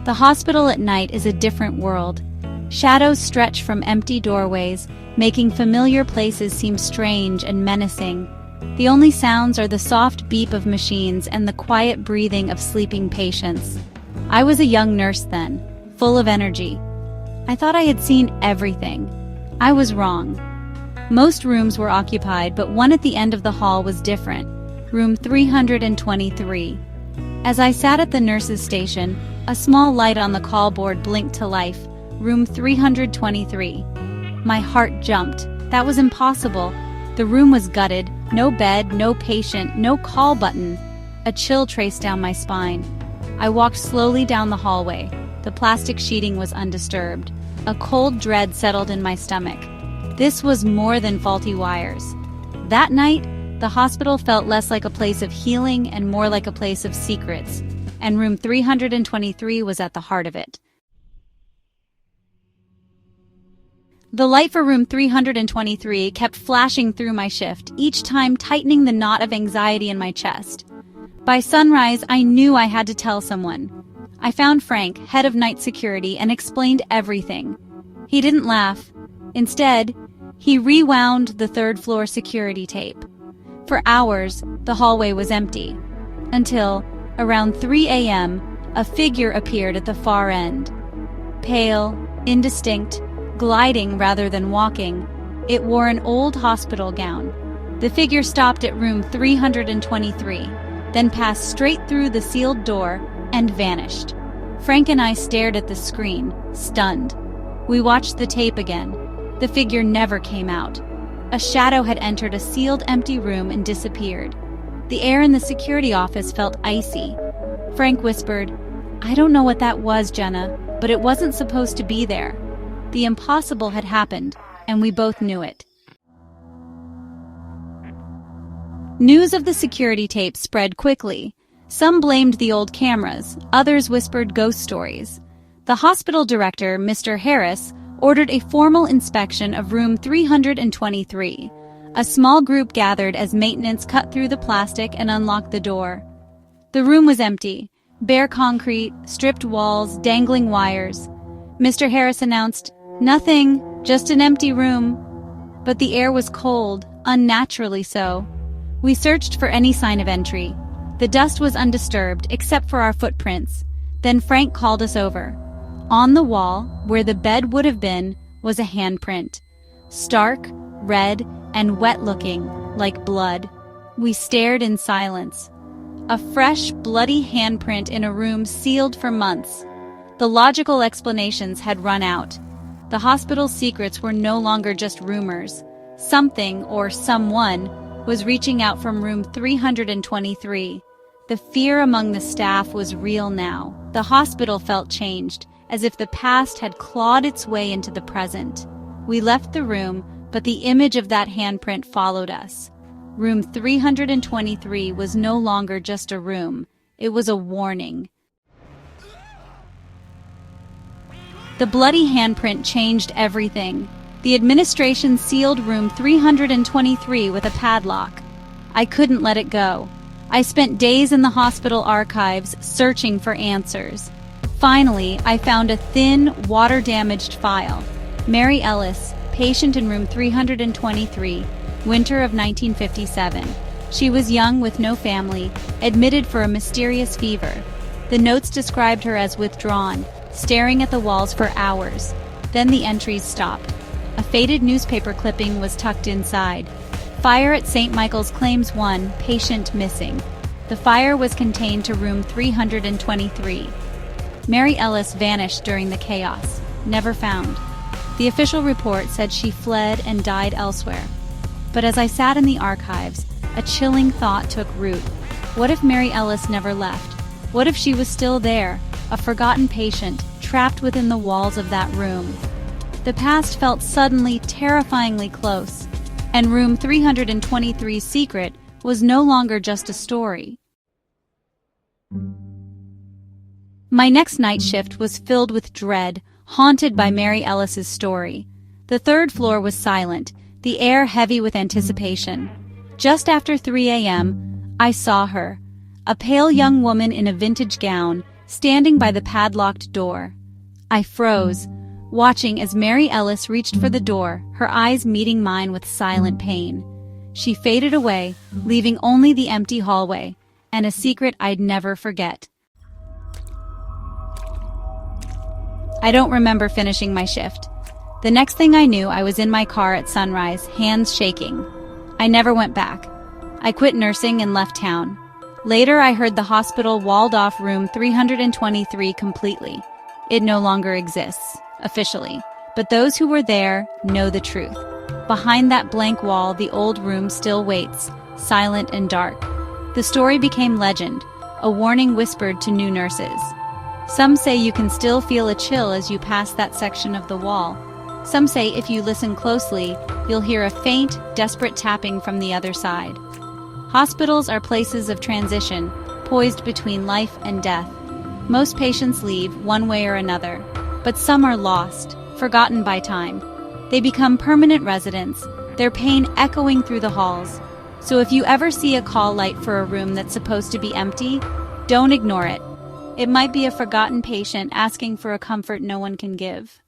The hospital at night is a different world. Shadows stretch from empty doorways, making familiar places seem strange and menacing. The only sounds are the soft beep of machines and the quiet breathing of sleeping patients. I was a young nurse then, full of energy. I thought I had seen everything. I was wrong. Most rooms were occupied, but one at the end of the hall was different, room 323. As I sat at the nurse's station, a small light on the call board blinked to life, room 323. My heart jumped. That was impossible. The room was gutted, no bed, no patient, no call button. A chill traced down my spine. I walked slowly down the hallway. The plastic sheeting was undisturbed. A cold dread settled in my stomach. This was more than faulty wires. That night, the hospital felt less like a place of healing and more like a place of secrets, and room 323 was at the heart of it. The light for room 323 kept flashing through my shift, each time tightening the knot of anxiety in my chest. By sunrise, I knew I had to tell someone. I found Frank, head of night security, and explained everything. He didn't laugh. Instead, he rewound the third-floor security tape. For hours, the hallway was empty. Until, around 3 a.m., a figure appeared at the far end. Pale, indistinct, gliding rather than walking, it wore an old hospital gown. The figure stopped at room 323, then passed straight through the sealed door and vanished. Frank and I stared at the screen, stunned. We watched the tape again. The figure never came out. A shadow had entered a sealed empty room and disappeared. The air in the security office felt icy. Frank whispered, "I don't know what that was, Jenna, but it wasn't supposed to be there." The impossible had happened, and we both knew it. News of the security tape spread quickly. Some blamed the old cameras, others whispered ghost stories. The hospital director, Mr. Harris, ordered a formal inspection of room 323. A small group gathered as maintenance cut through the plastic and unlocked the door. The room was empty, bare concrete, stripped walls, dangling wires. Mr. Harris announced, "Nothing, just an empty room." But the air was cold, unnaturally so. We searched for any sign of entry. The dust was undisturbed, except for our footprints. Then Frank called us over. On the wall, where the bed would have been, was a handprint. Stark, red, and wet-looking, like blood. We stared in silence. A fresh, bloody handprint in a room sealed for months. The logical explanations had run out. The hospital's secrets were no longer just rumors. Something, or someone, was reaching out from room 323. The fear among the staff was real now. The hospital felt changed, as if the past had clawed its way into the present. We left the room, but the image of that handprint followed us. Room 323 was no longer just a room. It was a warning. The bloody handprint changed everything. The administration sealed room 323 with a padlock. I couldn't let it go. I spent days in the hospital archives searching for answers. Finally, I found a thin, water-damaged file. Mary Ellis, patient in room 323, winter of 1957. She was young with no family, admitted for a mysterious fever. The notes described her as withdrawn, staring at the walls for hours. Then the entries stopped. A faded newspaper clipping was tucked inside. Fire at St. Michael's claims 1, patient missing. The fire was contained to room 323. Mary Ellis vanished during the chaos, never found. The official report said she fled and died elsewhere. But as I sat in the archives, a chilling thought took root. What if Mary Ellis never left? What if she was still there, a forgotten patient, trapped within the walls of that room? The past felt suddenly terrifyingly close, and room 323's secret was no longer just a story. My next night shift was filled with dread, haunted by Mary Ellis's story. The third floor was silent, the air heavy with anticipation. Just after 3 a.m., I saw her, a pale young woman in a vintage gown, standing by the padlocked door. I froze, watching as Mary Ellis reached for the door, her eyes meeting mine with silent pain. She faded away, leaving only the empty hallway, and a secret I'd never forget. I don't remember finishing my shift. The next thing I knew, I was in my car at sunrise, hands shaking. I never went back. I quit nursing and left town. Later, I heard the hospital walled off room 323 completely. It no longer exists, officially, but those who were there know the truth. Behind that blank wall, the old room still waits, silent and dark. The story became legend, a warning whispered to new nurses. Some say you can still feel a chill as you pass that section of the wall. Some say if you listen closely, you'll hear a faint, desperate tapping from the other side. Hospitals are places of transition, poised between life and death. Most patients leave one way or another, but some are lost, forgotten by time. They become permanent residents, their pain echoing through the halls. So if you ever see a call light for a room that's supposed to be empty, don't ignore it. It might be a forgotten patient asking for a comfort no one can give.